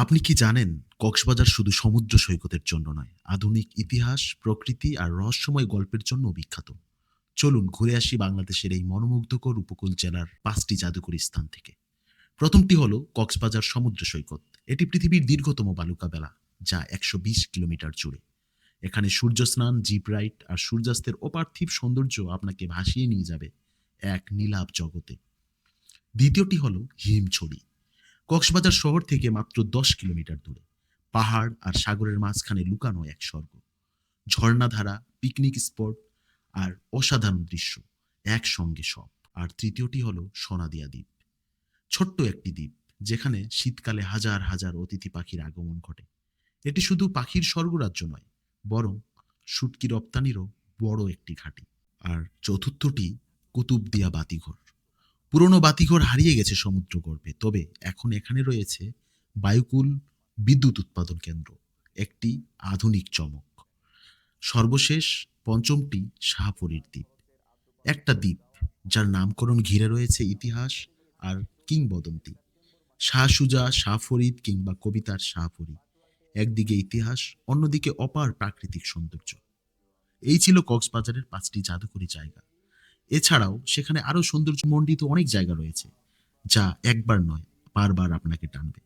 আপনি কি জানেন কক্সবাজার শুধু সমুদ্র সৈকতের জন্য নয়, আধুনিক ইতিহাস, প্রকৃতি আর রহস্যময় গল্পের জন্য বিখ্যাত। চলুন ঘুরে আসি বাংলাদেশের এই মনোমুগ্ধকর উপকূল জেলার ৫টি জাদুকরী স্থান থেকে। প্রথমটি হলো কক্সবাজার সমুদ্র সৈকত। এটি পৃথিবীর দীর্ঘতম বালুকা বেলা, যা ১২০ কিলোমিটার জুড়ে। এখানে সূর্যস্নান, জিপ রাইড আর সূর্যাস্তের অপার্থিব সৌন্দর্য আপনাকে ভাসিয়ে নিয়ে যাবে এক নীলাভ জগতে। দ্বিতীয়টি হলো হিমছড়ি। কক্সবাজার শহর থেকে মাত্র ১০ কিলোমিটার দূরে। পাহাড় আর সাগরের মাঝখানে লুকানো এক স্বর্গ। ঝর্ণাধারা, পিকনিক স্পট আর অসাধারণ দৃশ্য একসঙ্গে সব। আর তৃতীয়টি হলো সোনাদিয়া দ্বীপ। ছোট্ট একটি দ্বীপ, যেখানে শীতকালে হাজার হাজার অতিথি পাখির আগমন ঘটে। এটি শুধু পাখির স্বর্গরাজ্য নয়, বরং শুটকি রপ্তানিরও বড় একটি ঘাঁটি। আর চতুর্থটি কুতুবদিয়া বাতিঘর। পুরনো বাতিঘর হারিয়ে গেছে সমুদ্রগর্ভে, তবে এখন এখানে রয়েছে বায়ুকুল বিদ্যুৎ উৎপাদন কেন্দ্র, একটি আধুনিক চমক। সর্বশেষ পঞ্চমটি শাহপরীর দ্বীপ, একটা দ্বীপ যার নামকরণ ঘিরে রয়েছে ইতিহাস আর কিংবদন্তি। শাহ সুজা, শাহ ফরিদ কিংবা কবিতার শাহপরী, একদিকে ইতিহাস, অন্যদিকে অপার প্রাকৃতিক সৌন্দর্য। এই ছিল কক্সবাজারের ৫টি জাদুকরী জায়গা। এছাড়াও সেখানে আরো সৌন্দর্যমণ্ডিত অনেক জায়গা রয়েছে, যা একবার নয়, বারবার আপনাকে টানবে।